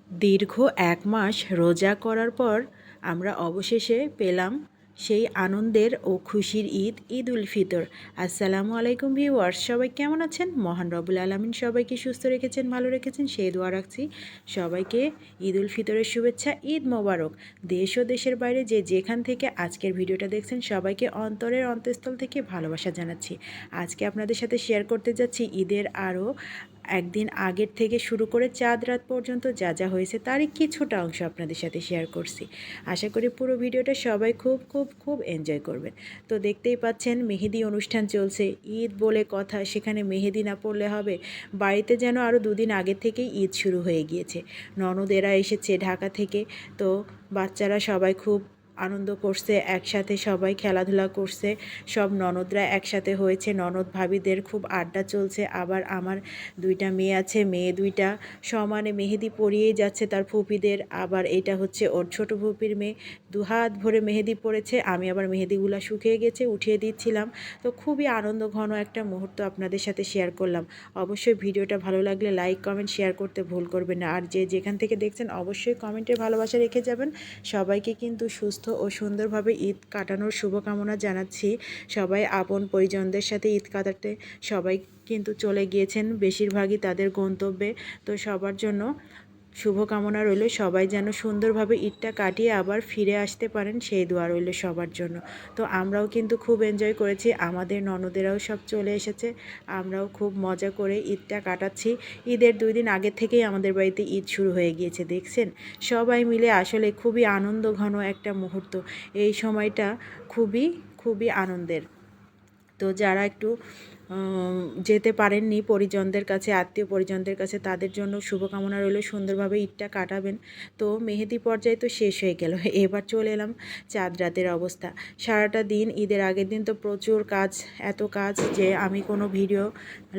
দীর্ঘ ১ মাস রোজা করার পর আমরা অবশেষে পেলাম সেই আনন্দের ও খুশির ঈদ, ঈদ উল ফিতর। আসসালামু আলাইকুম ভিউয়ার্স, সবাই কেমন আছেন? মহান রব্বুল আলামিন সবাইকে সুস্থ রেখেছেন, ভালো রেখেছেন, সেই দোয়া রাখছি। সবাইকে ঈদ উল ফিতরের শুভেচ্ছা, ঈদ মোবারক। দেশ ও দেশের বাইরে যে যেখান থেকে আজকের ভিডিওটা দেখছেন সবাইকে অন্তরের অন্তঃস্থল থেকে ভালোবাসা জানাচ্ছি। আজকে আপনাদের সাথে শেয়ার করতে যাচ্ছি ঈদের আরও একদিন আগের থেকে শুরু করে চাঁদ রাত পর্যন্ত যা যা হয়েছে তারই কিছুটা অংশ আপনাদের সাথে শেয়ার করছি। আশা করি পুরো ভিডিওটা সবাই খুব খুব খুব এনজয় করবেন। তো দেখতেই পাচ্ছেন মেহেদি অনুষ্ঠান চলছে, ঈদ বলে কথা, সেখানে মেহেদি না পড়লে হবে। বাড়িতে যেন আরও 2 দিন আগে থেকেই ঈদ শুরু হয়ে গিয়েছে। ননদেরা এসেছে ঢাকা থেকে, তো বাচ্চারা সবাই খুব আনন্দ করছে, একসাথে সবাই খেলাধুলা করছে, সব ননদরা একসাথে হয়েছে, ননদ ভাবিদের খুব আড্ডা চলছে। আবার আমার 2টা মেয়ে আছে, মেয়ে 2টা সমানে মেহেদি পরিয়েই যাচ্ছে তার ফুপিদের। আবার এটা হচ্ছে ওর ছোট ফুপির মেয়ে, 2 হাত ভরে মেহেদি পড়েছে, আমি আবার মেহেদিগুলো শুকিয়ে গেছে উঠিয়ে দিচ্ছিলাম। তো খুবই আনন্দ ঘন একটা মুহূর্ত আপনাদের সাথে শেয়ার করলাম। অবশ্যই ভিডিওটা ভালো লাগলে লাইক কমেন্ট শেয়ার করতে ভুল করবেন না। আর যে যেখান থেকে দেখছেন অবশ্যই কমেন্টে ভালোবাসা রেখে যাবেন। সবাইকে কিন্তু সুস্থ ও সুন্দরভাবে ঈদ কাটানোর শুভকামনা জানাচ্ছি। সবাই আপন পরিজনদের সাথে ঈদ কাটাতে সবাই কিন্তু চলে গিয়েছেন, বেশিরভাগই তাদের গন্তব্যে। তো সবার জন্য শুভকামনা রইল, সবাই যেন সুন্দরভাবে ঈদটা কাটিয়ে আবার ফিরে আসতে পারেন সেই দোয়া রইল সবার জন্য। তো আমরাও কিন্তু খুব এনজয় করেছি, আমাদের ননদেরাও সব চলে এসেছে, আমরাও খুব মজা করে ঈদটা কাটাচ্ছি। ঈদের 2 দিন আগে থেকেই আমাদের বাড়িতে ঈদ শুরু হয়ে গিয়েছে, দেখছেন সবাই মিলে আসলে খুবই আনন্দ ঘন একটা মুহূর্ত। এই সময়টা খুবই খুবই আনন্দের। তো যারা একটু যেতে পারেননি পরিজনদের কাছে, আত্মীয় পরিজনদের কাছে, তাদের জন্য শুভকামনা রইল, সুন্দরভাবে ঈদটা কাটাবেন। তো মেহেদি পর্যায়ে তো শেষ হয়ে গেল, এবার চলে এলাম চাঁদ রাতের অবস্থা। সারাটা দিন, ঈদের আগের দিন তো প্রচুর কাজ, এত কাজ যে আমি কোনো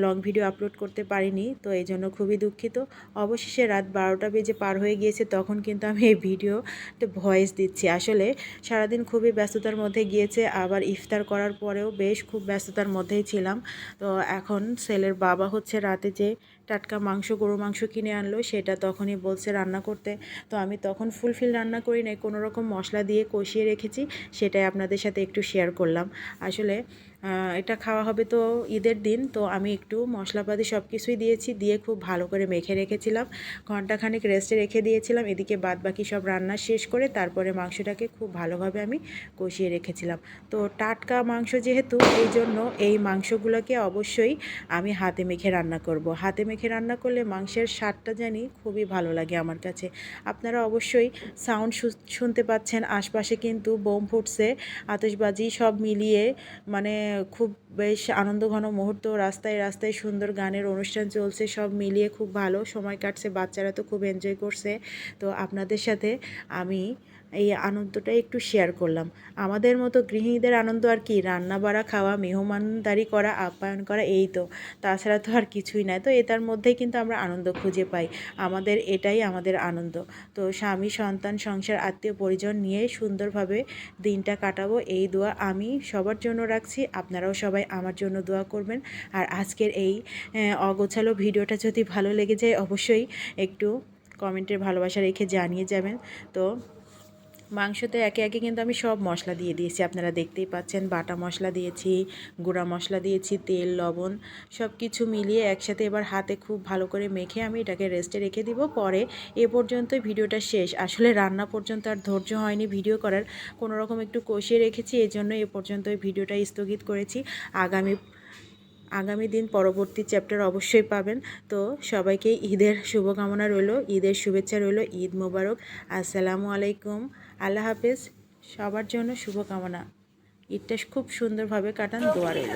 লং ভিডিও আপলোড করতে পারিনি, তো এই জন্য খুবই দুঃখিত। অবশেষে রাত 12টা বেজে পার হয়ে গিয়েছে, তখন কিন্তু আমি এই ভিডিওতে ভয়েস দিচ্ছি। আসলে সারাদিন খুবই ব্যস্ততার মধ্যে গিয়েছে, আবার ইফতার করার পরেও বেশ খুব ব্যস্ততার মধ্যেই ছিলাম। তো এখন ছেলের বাবা হচ্ছে রাতে যে টাটকা মাংস, গরুর মাংস কিনে আনলো, সেটা তখনই বলছে রান্না করতে। তো আমি তখন ফুলফিল রান্না করি নাই, কোনো রকম মশলা দিয়ে কষিয়ে রেখেছি, সেটাই আপনাদের সাথে একটু শেয়ার করলাম। আসলে এটা খাওয়া হবে তো ঈদের দিন, তো আমি একটু মশলাপাতি সব কিছুই দিয়েছি, দিয়ে খুব ভালো করে মেখে রেখেছিলাম, ঘন্টাখানেক রেস্টে রেখে দিয়েছিলাম। এদিকে বাদ বাকি সব রান্না শেষ করে তারপরে মাংসটাকে খুব ভালোভাবে আমি কষিয়ে রেখেছিলাম। তো টাটকা মাংস যেহেতু, এই জন্য এই মাংসগুলোকে অবশ্যই আমি হাতে মেখে রান্না করব। হাতে মেখে রান্না করলে মাংসের স্বাদটা জানি খুবই ভালো লাগে আমার কাছে। আপনারা অবশ্যই সাউন্ড শুনতে পাচ্ছেন, আশপাশে কিন্তু বোম ফুটছে, আতশবাজি সব মিলিয়ে মানে খুব বেশ আনন্দঘন মুহূর্ত। রাস্তায় রাস্তায় সুন্দর গানের অনুষ্ঠান চলছে, সব মিলিয়ে খুব ভালো সময় কাটছে, বাচ্চারা তো খুব এনজয় করছে। তো আপনাদের সাথে আমি এই আনন্দটা একটু শেয়ার করলাম। আমাদের মতো গৃহিণীদের আনন্দ আর কি, রান্না বাড়া, খাওয়া, মেহমানদারি করা, আপ্যায়ন করা, এই তো, তাছাড়া তো আর কিছুই নাই। তো এটার মধ্যেই কিন্তু আমরা আনন্দ খুঁজে পাই, এটাই আমাদের আনন্দ। তো স্বামী, সন্তান, সংসার, আত্মীয় পরিজন নিয়ে সুন্দরভাবে দিনটা কাটাবো, এই দোয়া আমি সবার জন্য রাখছি। আপনারাও সবাই আমার জন্য দোয়া করবেন। আর আজকের এই অগোছালো ভিডিওটা যদি ভালো লেগে যায় অবশ্যই একটু কমেন্টের ভালোবাসা রেখে জানিয়ে যাবেন। তো মাংসতে একে একে কিন্তু আমি সব মশলা দিয়ে দিয়েছি, আপনারা দেখতেই পাচ্ছেন। বাটা মশলা দিয়েছি, গুঁড়া মশলা দিয়েছি, তেল, লবণ সব কিছু মিলিয়ে একসাথে এবার হাতে খুব ভালো করে মেখে আমি এটাকে রেস্টে রেখে দিব। পরে এ পর্যন্তই ভিডিওটা শেষ। আসলে রান্না পর্যন্ত আর ধৈর্য হয়নি ভিডিও করার, কোনো রকম একটু কষিয়ে রেখেছি, এই জন্য এ পর্যন্তই ভিডিওটা স্থগিত করেছি। আগামী দিন পরবর্তী চ্যাপ্টার অবশ্যই পাবেন। তো সবাইকে ঈদের শুভকামনা রইল, ঈদের শুভেচ্ছা রইল, ঈদ মোবারক। আসসালামু আলাইকুম, আল্লাহ হাফেজ। সবার জন্য শুভকামনা, ঈদটা খুব সুন্দরভাবে কাটান, দোয়া রইল।